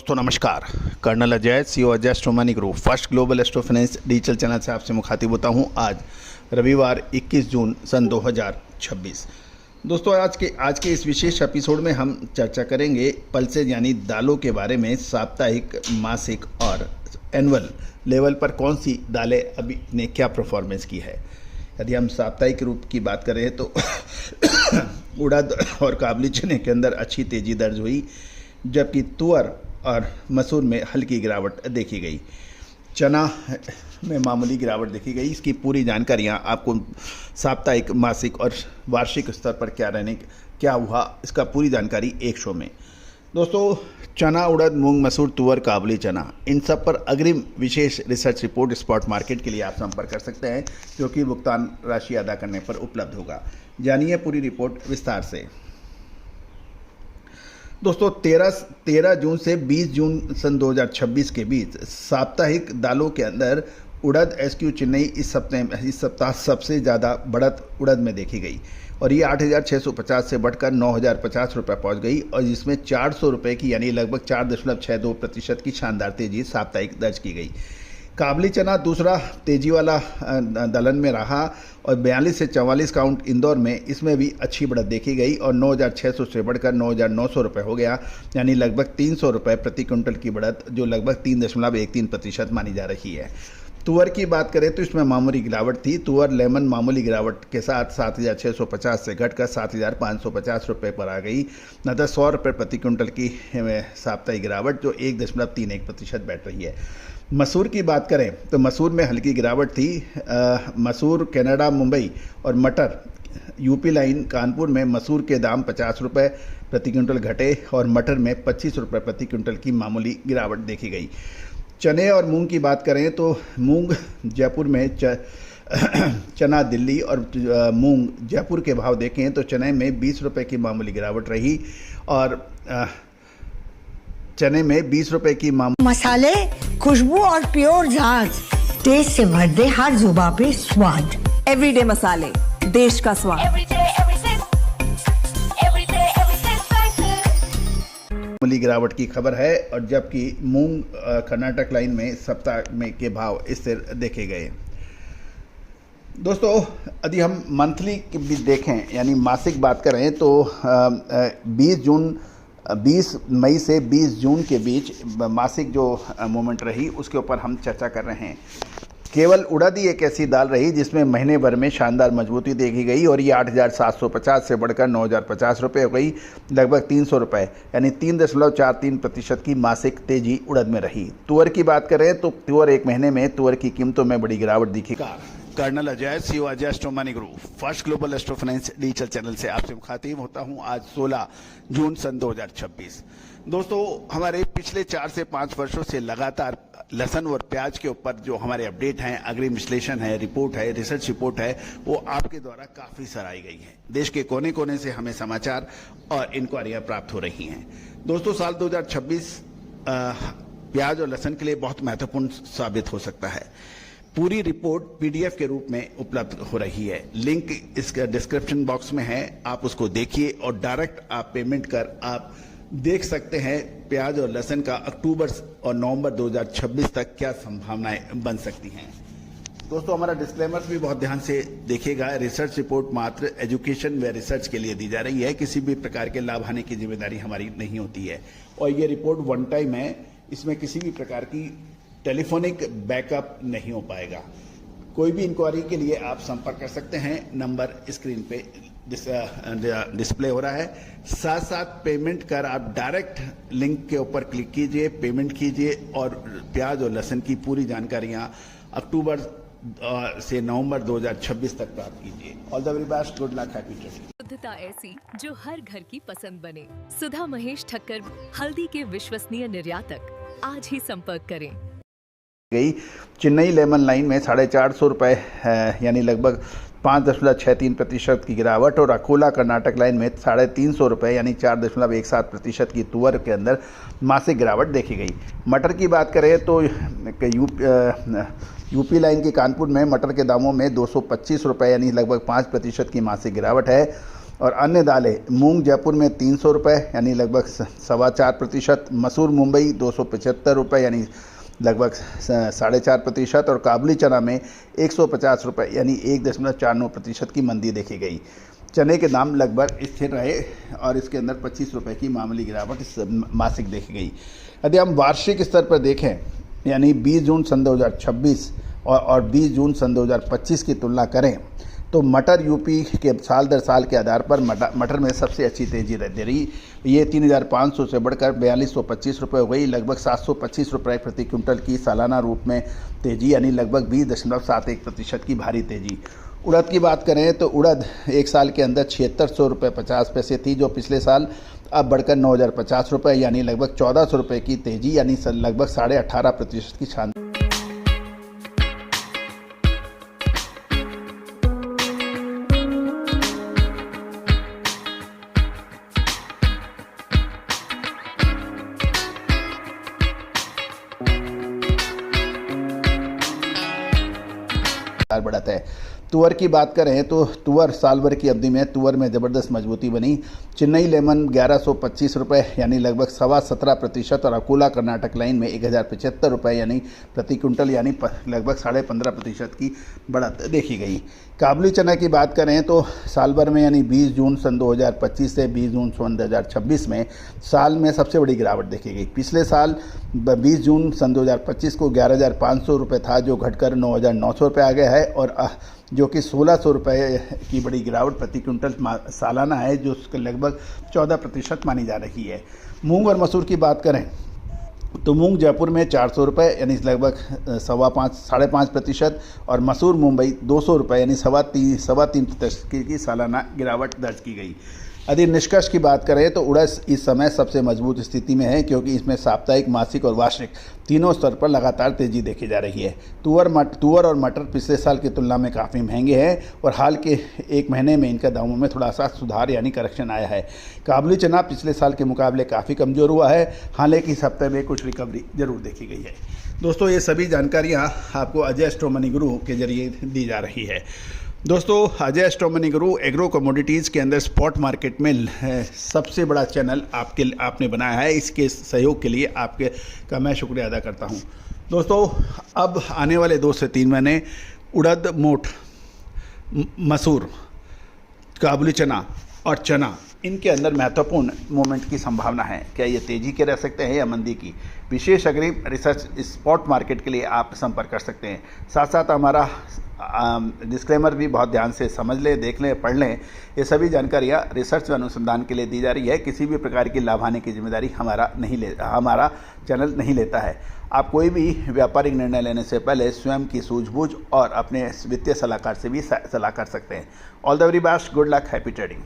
दोस्तों नमस्कार। Colonel Ajay CEO Ajay astro money group first global astro finance digital channel से आपसे मुखातिब होता हूं। आज रविवार 21 जून सन 2026। दोस्तों आज के इस विशेष एपिसोड में हम चर्चा करेंगे पल्सेज यानी दालों के बारे में। साप्ताहिक, मासिक और एनुअल लेवल पर कौन सी दालें अभी ने क्या परफॉर्मेंस की है। यदि हम साप्ताहिक रूप की बात करें तो उड़द और काबुली चने के अंदर अच्छी तेज़ी दर्ज हुई, जबकि तुअर और मसूर में हल्की गिरावट देखी गई। चना में मामूली गिरावट देखी गई। इसकी पूरी जानकारियाँ आपको साप्ताहिक, मासिक और वार्षिक स्तर पर क्या हुआ, इसका पूरी जानकारी एक शो में। दोस्तों, चना, उड़द, मूंग, मसूर, तुअर, काबुली चना, इन सब पर अग्रिम विशेष रिसर्च रिपोर्ट स्पॉट मार्केट के लिए आप संपर्क कर सकते हैं, जो कि भुगतान राशि अदा करने पर उपलब्ध होगा। जानिए पूरी रिपोर्ट विस्तार से। दोस्तों, 13 जून से 20 जून सन 2026 के बीच साप्ताहिक दालों के अंदर उड़द एसक्यू चेन्नई इस सप्ताह सबसे ज़्यादा बढ़त उड़द में देखी गई और ये 8,650 से बढ़कर 9,050 रुपये पहुँच गई, और जिसमें 400 रुपये की यानी लगभग 4.62% की शानदार तेज़ी साप्ताहिक दर्ज की गई। काबुली चना दूसरा तेजी वाला दलहन में रहा और 42 से 44 काउंट इंदौर में इसमें भी अच्छी बढ़त देखी गई और 9,600 से बढ़कर 9,900 रुपये हो गया, यानी लगभग 300 रुपये प्रति क्विंटल की बढ़त, जो लगभग 3.13% मानी जा रही है। तुअर की बात करें तो इसमें मामूली गिरावट थी। तुअर लेमन मामूली गिरावट के साथ 7,650 से घटकर 7,550 रुपये पर आ गई, नतर 100 रुपये प्रति क्विंटल की साप्ताहिक गिरावट, जो 1.31% बैठ रही है। मसूर की बात करें तो मसूर में हल्की गिरावट थी। मसूर कनाडा, मुंबई और मटर यूपी लाइन कानपुर में मसूर के दाम 50 रुपये प्रति क्विंटल घटे और मटर में 25 रुपये प्रति क्विंटल की मामूली गिरावट देखी गई। चने और मूंग की बात करें तो मूंग जयपुर में चना दिल्ली और मूंग जयपुर के भाव देखें तो चने में 20 रुपये की मामूली गिरावट रही और चने में 20 रुपये की मसाले, खुशबू और प्योर झांझ, टेस्ट से भर दे हर जुबान पे स्वाद। एवरीडे मसाले, देश का स्वाद। मामूली गिरावट की खबर है, और जबकि मूंग कर्नाटक लाइन में सप्ताह में के भाव स्थिर देखे गए। दोस्तों, यदि हम मंथली भी देखें यानी मासिक बात करें तो 20 मई से 20 जून के बीच मासिक जो मूवमेंट रही उसके ऊपर हम चर्चा कर रहे हैं। केवल उड़द ही एक ऐसी दाल रही जिसमें महीने भर में शानदार मजबूती देखी गई और ये 8,750 से बढ़कर 9,050 रुपये हो गई, लगभग 300 रुपये यानी 3.43% की मासिक तेजी उड़द में रही। तुअर की बात करें तो तुअर एक महीने में तुअर की कीमतों में बड़ी गिरावट दिखी। Colonel Ajay CEO Ajay astro money group first global astro finance digital channel से आपसे मुखातिब होता हूं आज 16 जून सन 2026। दोस्तों, हमारे पिछले 4 से 5 वर्षों से लगातार लहसुन और प्याज के ऊपर जो हमारे अपडेट हैं, अग्रिम विश्लेषण है, रिपोर्ट है, रिसर्च रिपोर्ट है, वो आपके द्वारा काफ़ी सराही गई है। देश के कोने कोने से हमें समाचार और इंक्वायरियाँ प्राप्त हो रही हैं। दोस्तों, साल 2026 प्याज और लहसुन के लिए बहुत महत्वपूर्ण साबित हो सकता है। पूरी रिपोर्ट पीडीएफ के रूप में उपलब्ध हो रही है। लिंक इसका डिस्क्रिप्शन बॉक्स में है, आप उसको देखिए और डायरेक्ट आप पेमेंट कर आप देख सकते हैं प्याज और लहसुन का अक्टूबर और नवंबर 2026 तक क्या संभावनाएं बन सकती हैं। दोस्तों, हमारा डिस्क्लेमर्स भी बहुत ध्यान से देखिएगा। रिसर्च रिपोर्ट मात्र एजुकेशन व रिसर्च के लिए दी जा रही है, किसी भी प्रकार के लाभ हानि की जिम्मेदारी हमारी नहीं होती है, और ये रिपोर्ट वन टाइम है, इसमें किसी भी प्रकार की टेलीफोनिक बैकअप नहीं हो पाएगा। कोई भी इंक्वायरी के लिए आप संपर्क कर सकते हैं, नंबर स्क्रीन पे डिस्प्ले हो रहा है। साथ साथ पेमेंट कर आप डायरेक्ट लिंक के ऊपर क्लिक कीजिए, पेमेंट कीजिए और प्याज और लहसुन की पूरी जानकारियां अक्टूबर से नवंबर 2026 तक प्राप्त कीजिए। All the very best, good luck, happy trading. शुद्धता ऐसी जो हर घर की पसंद बने। सुधा महेश ठक्कर, हल्दी के विश्वसनीय निर्यातक। आज ही संपर्क करें। गई चेन्नई लेमन लाइन में 450 रुपये यानी लगभग 5.63% की गिरावट, और अकोला कर्नाटक लाइन में 350 रुपये यानी 4.17% की तुअर के अंदर मासिक गिरावट देखी गई। मटर की बात करें तो यूपी लाइन के कानपुर में मटर के दामों में 225 रुपये यानी लगभग 5% की मासिक गिरावट है। और अन्य दालें, मूंग जयपुर में 300 रुपये यानी लगभग 4.25%, मसूर मुंबई 275 रुपये यानी लगभग 4.5%, और काबुली चना में 150 रुपये यानी 1.49% की मंदी देखी गई। चने के दाम लगभग स्थिर रहे और इसके अंदर 25 रुपये की मामूली गिरावट इस मासिक देखी गई। यदि हम वार्षिक स्तर पर देखें यानी 20 जून सन 2026 और 20 जून सन 2025 की तुलना करें तो मटर यूपी के साल दर साल के आधार पर मटर में सबसे अच्छी तेज़ी दे रही। ये 3,500 से बढ़कर 4,225 रुपये हो गई, लगभग 725 रुपये प्रति क्विंटल की सालाना रूप में तेज़ी यानी लगभग 20.71% की भारी तेज़ी। उड़द की बात करें तो उड़द एक साल के अंदर 7600 रुपये 50 पैसे थी जो पिछले साल, अब बढ़कर 9,050 रुपये यानी लगभग 1,400 रुपये की तेज़ी यानी लगभग 18.5% की शानदार। बढ़त है। तुअर की बात करें तो तुअर साल भर की अवधि में तुअर में ज़बरदस्त मजबूती बनी। चेन्नई लेमन 1125 रुपये यानी लगभग 17.25% और अकोला कर्नाटक लाइन में 1075 रुपये यानी प्रति क्विंटल यानी लगभग 15.5% की बढ़त देखी गई। काबुली चना की बात करें तो साल भर में यानी 20 जून सन 2025 से 20 जून सन 2026 में साल में सबसे बड़ी गिरावट देखी गई। पिछले साल 20 जून सन 2025 को 11,500 रुपये था जो घटकर 9,900 रुपये आ गया है और जो कि 1,600 रुपये की बड़ी गिरावट प्रति क्विंटल सालाना है जो लगभग 14% मानी जा रही है। मूंग और मसूर की बात करें तो मूंग जयपुर में 400 रुपये यानी लगभग 5.5% और मसूर मुंबई 200 रुपये यानी 3.25% की सालाना गिरावट दर्ज की गई। यदि निष्कर्ष की बात करें तो उड़द इस समय सबसे मजबूत स्थिति में है क्योंकि इसमें साप्ताहिक, मासिक और वार्षिक तीनों स्तर पर लगातार तेज़ी देखी जा रही है। तुअर और मटर पिछले साल की तुलना में काफ़ी महंगे हैं और हाल के एक महीने में इनका दामों में थोड़ा सा सुधार यानी करेक्शन आया है। काबुली चना पिछले साल के मुकाबले काफ़ी कमज़ोर हुआ है, हालांकि इस हफ्ते में कुछ रिकवरी जरूर देखी गई है। दोस्तों, ये सभी जानकारियाँ आपको अजय एस्ट्रो मनी गुरु के जरिए दी जा रही है। दोस्तों, अजय एस्ट्रो मनी गुरु एग्रो कमोडिटीज़ के अंदर स्पॉट मार्केट में सबसे बड़ा चैनल आपने बनाया है। इसके सहयोग के लिए आपके का मैं शुक्रिया अदा करता हूं। दोस्तों, अब आने वाले 2 से 3 महीने उड़द, मोठ, मसूर, काबुली चना और चना इनके अंदर महत्वपूर्ण मूवमेंट की संभावना है। क्या ये तेज़ी के रह सकते हैं या मंदी की? विशेष अग्रिम रिसर्च स्पॉट मार्केट के लिए आप संपर्क कर सकते हैं। साथ साथ हमारा डिस्क्लेमर भी बहुत ध्यान से समझ लें, देख लें, पढ़ लें। ये सभी जानकारियाँ रिसर्च व अनुसंधान के लिए दी जा रही है। किसी भी प्रकार की लाभ हानि की जिम्मेदारी हमारा चैनल नहीं लेता है। आप कोई भी व्यापारिक निर्णय लेने से पहले स्वयं की सूझबूझ और अपने वित्तीय सलाहकार से भी सलाह कर सकते हैं। All the very best, good luck, happy trading.